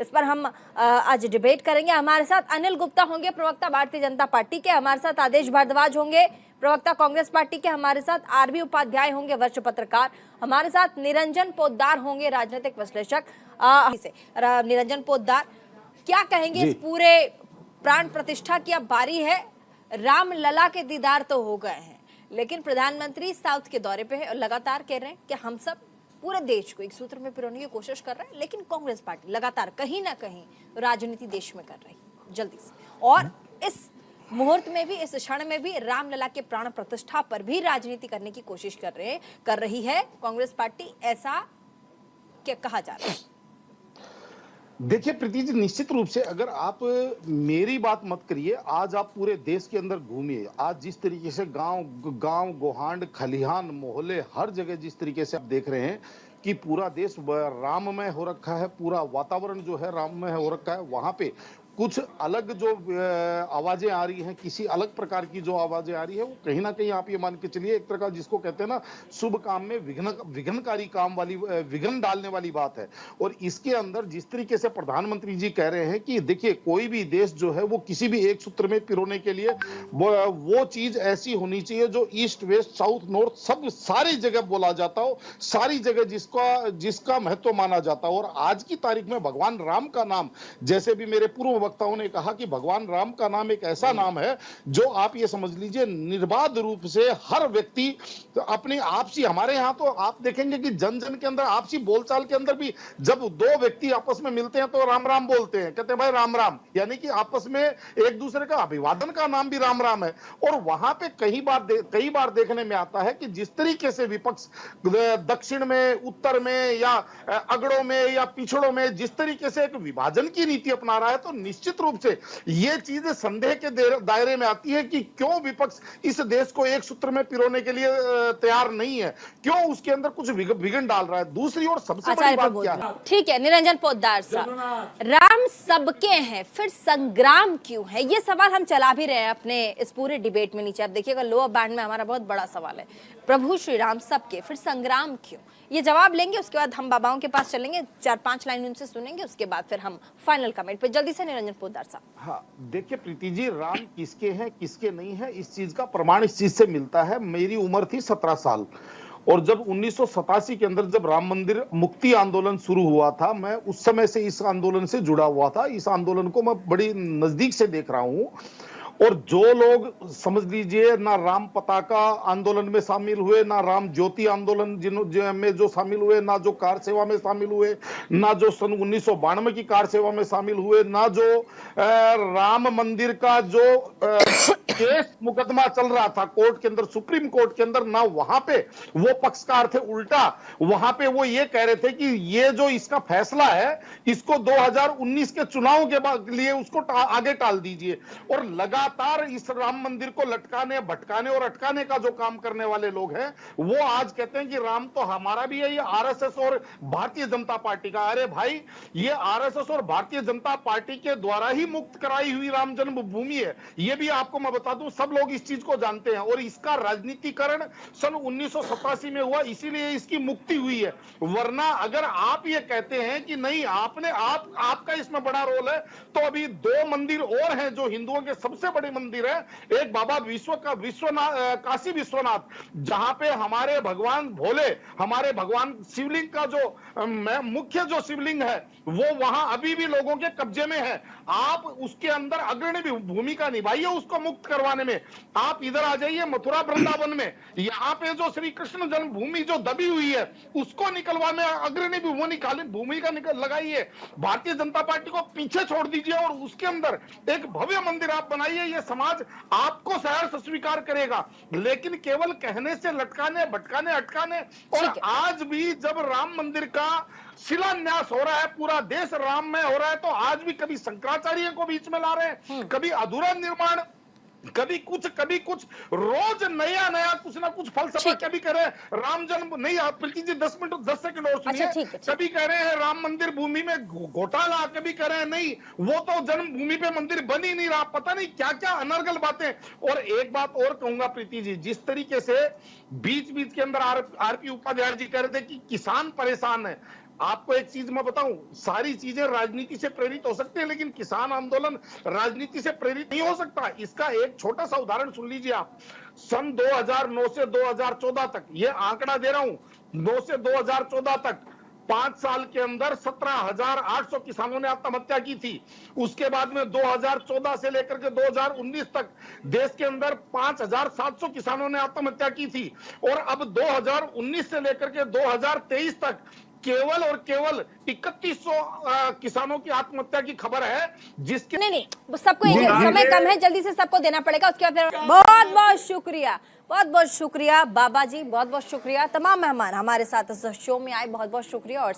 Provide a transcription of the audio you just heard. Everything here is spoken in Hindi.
इस पर हम आज डिबेट करेंगे। हमारे साथ अनिल गुप्ता होंगे, प्रवक्ता भारतीय जनता पार्टी के। हमारे साथ आदेश भारद्वाज होंगे, प्रवक्ता कांग्रेस पार्टी के। हमारे साथ आरबी उपाध्याय होंगे, वरिष्ठ पत्रकार। हमारे साथ निरंजन पोद्दार होंगे, राजनीतिक विश्लेषक। निरंजन पोद्दार, क्या कहेंगे इस पूरे प्राण प्रतिष्ठा की अब बारी है। राम लला के दीदार तो हो गए हैं, लेकिन प्रधानमंत्री साउथ के दौरे पे है और लगातार कह रहे हैं कि हम सब पूरे देश को एक सूत्र में पिरोने की कोशिश कर रहे हैं, लेकिन कांग्रेस पार्टी लगातार कहीं ना कहीं राजनीति देश में कर रही है जल्दी से। और इस मुहूर्त में भी, इस क्षण में भी रामलला के प्राण प्रतिष्ठा पर भी राजनीति करने की कोशिश कर रही है कांग्रेस पार्टी, ऐसा क्या कहा जा रहा है। देखिए प्रीति जी, निश्चित रूप से अगर आप मेरी बात मत करिए, आज आप पूरे देश के अंदर घूमिए। आज जिस तरीके से गांव गोहांड खलिहान मोहल्ले हर जगह जिस तरीके से आप देख रहे हैं कि पूरा देश राममय हो रखा है, पूरा वातावरण जो है राममय हो रखा है। वहां पे कुछ अलग जो आवाजें आ रही हैं, किसी अलग प्रकार की जो आवाजें आ रही है, वो कहीं ना कहीं आप ये मान के चलिए एक प्रकार जिसको कहते हैं ना शुभ काम में विघ्नकारी काम वाली, विघ्न डालने वाली बात है। और इसके अंदर जिस तरीके से प्रधानमंत्री जी कह रहे हैं कि देखिए कोई भी देश जो है वो किसी भी एक सूत्र में पिरोने के लिए वो चीज ऐसी होनी चाहिए जो ईस्ट वेस्ट साउथ नॉर्थ सब सारी जगह बोला जाता हो, सारी जगह जिसका महत्व माना जाता हो। और आज की तारीख में भगवान राम का नाम, जैसे भी मेरे पूर्व वक्ताओं ने कहा कि भगवान राम का नाम एक ऐसा नाम है जो आप ये समझ लीजिए निर्बाध रूप से हर व्यक्ति अपने आपसी, हमारे यहां तो आप देखेंगे कि जन जन के अंदर आपसी बोलचाल के अंदर भी जब दो व्यक्ति आपस में मिलते हैं तो राम राम बोलते हैं, कहते हैं भाई राम राम, यानी कि आपस में एक दूसरे का अभिवादन का नाम भी राम राम है। और वहां पे कई बार देखने में आता है कि जिस तरीके से विपक्ष दक्षिण में, उत्तर में या अगड़ों में या पिछड़ों में जिस तरीके से एक विभाजन की नीति अपना रहा है, तो निश्चित रूप से यह चीज संदेह के दायरे में आती है कि क्यों विपक्ष इस देश को एक सूत्र में पिरोने के लिए तैयार नहीं है, क्यों उसके अंदर कुछ विघ्न डाल रहा है। दूसरी ओर सबसे बड़ी बात क्या है, ठीक है निरंजन पोद्दार साहब, राम सबके हैं फिर संग्राम क्यों है, ये सवाल हम चला भी रहे हैं अपने इस पूरे डिबेट में। नीचे आप देखिएगा लोअर बैंड में हमारा बहुत बड़ा सवाल है, प्रभु श्री राम सबके फिर संग्राम क्यों, ये जवाब लेंगे। उसके बाद हम बाबाओं के पास चलेंगे, 4-5 लाइन उनसे सुनेंगे, उसके बाद फिर हम फाइनल कमेंट पे। जल्दी से निरंजन पोद्दार साहब। हाँ देखिए प्रीति जी, राम किसके हैं किसके नहीं है, इस चीज का प्रमाण इस चीज से मिलता है। मेरी उम्र थी 17 साल और जब 1987 के अंदर जब राम मंदिर मुक्ति आंदोलन शुरू हुआ था, मैं उस समय से इस आंदोलन से जुड़ा हुआ था। इस आंदोलन को मैं बड़ी नजदीक से देख रहा हूं। और जो लोग समझ लीजिए ना राम पताका आंदोलन में शामिल हुए, ना राम ज्योति आंदोलन में जो शामिल हुए, ना जो कार सेवा में शामिल हुए, ना जो सन 1992 की कार सेवा में शामिल हुए, ना जो राम मंदिर का जो केस मुकदमा चल रहा था कोर्ट के अंदर, सुप्रीम कोर्ट के अंदर, ना वहां पे वो पक्षकार थे। उल्टा वहां पे वो ये कह रहे थे कि ये जो इसका फैसला है इसको 2019 के चुनाव के बाद लिए उसको आगे टाल दीजिए। और लगातार इस राम मंदिर को लटकाने, भटकाने और अटकाने का जो काम करने वाले लोग हैं वो आज कहते हैं कि राम तो हमारा भी है, ये आरएसएस और भारतीय जनता पार्टी का। अरे भाई, ये आरएसएस और भारतीय जनता पार्टी के द्वारा ही मुक्त कराई हुई राम जन्मभूमि है, ये भी आपको मैं बता दूं, सब लोग इस चीज को जानते हैं। और इसका राजनीतिकरण सन 1987 में हुआ, इसीलिए इसकी मुक्ति हुई है। वरना अगर आप ये कहते हैं कि नहीं आपका इसमें बड़ा रोल है, तो अभी 2 मंदिर और हैं जो हिंदुओं के सबसे बड़े मंदिर है। एक बाबा काशी विश्वनाथ, जहां पे हमारे भगवान भोले, हमारे भगवान शिवलिंग का जो मुख्य जो शिवलिंग है वो वहां अभी भी लोगों के कब्जे में है। आप उसके अंदर अग्रणी भूमिका निभाइए उसको मुक्त करवाने में। आप इधर आ जाइए मथुरा वृंदावन में, यहाँ पे जो श्री कृष्ण जन्मभूमि जो दबी हुई है उसको निकलवाने अग्रणी भूमिका लगाइए। भारतीय जनता पार्टी को पीछे छोड़ दीजिए और उसके अंदर एक भव्य मंदिर आप बनाइए। ये समाज आपको सहर्ष स्वीकार करेगा, लेकिन केवल कहने से लटकाने, भटकाने, अटकाने। और आज भी जब राम मंदिर का शिलान्यास हो रहा है, पूरा देश राम में हो रहा है, तो आज भी कभी शंकराचार्य को बीच में ला रहे हैं, कभी अधूरा निर्माण, कभी कुछ रोज नया कुछ ना कुछ फलसफा, कभी कह रहे हैं राम जन्म नहीं। आप प्रीति जी 10 सेकंड और सुनिए। कभी कह रहे हैं राम मंदिर भूमि में घोटाला, कभी कह रहे हैं नहीं वो तो जन्मभूमि पे मंदिर बन ही नहीं रहा, पता नहीं क्या क्या अनर्गल बातें। और एक बात और कहूंगा प्रीति जी, जिस तरीके से बीच के अंदर आरपी उपाध्याय जी कह रहे थे कि किसान परेशान है, आपको एक चीज मैं बताऊं, सारी चीजें राजनीति से प्रेरित हो सकती है, लेकिन किसान आंदोलन राजनीति से प्रेरित नहीं हो सकता। इसका एक छोटा सा उदाहरण सुन लीजिए आप। सन 2009 से 2014 तक, ये आंकड़ा दे रहा हूं, 9 से 2014 तक 5 साल के अंदर 17,800 किसानों ने आत्महत्या की थी। उसके बाद में 2014 से लेकर के 2019 तक देश के अंदर 5,700 किसानों ने आत्महत्या की थी। और अब 2019 से लेकर के 2023 तक केवल और केवल 3100 किसानों की आत्महत्या की खबर है, जिसके नहीं सबको एक समय कम है, जल्दी से सबको देना पड़ेगा। उसके बाद बहुत बहुत शुक्रिया बाबा जी, बहुत बहुत शुक्रिया। तमाम मेहमान हमारे साथ इस शो में आए, बहुत बहुत शुक्रिया। और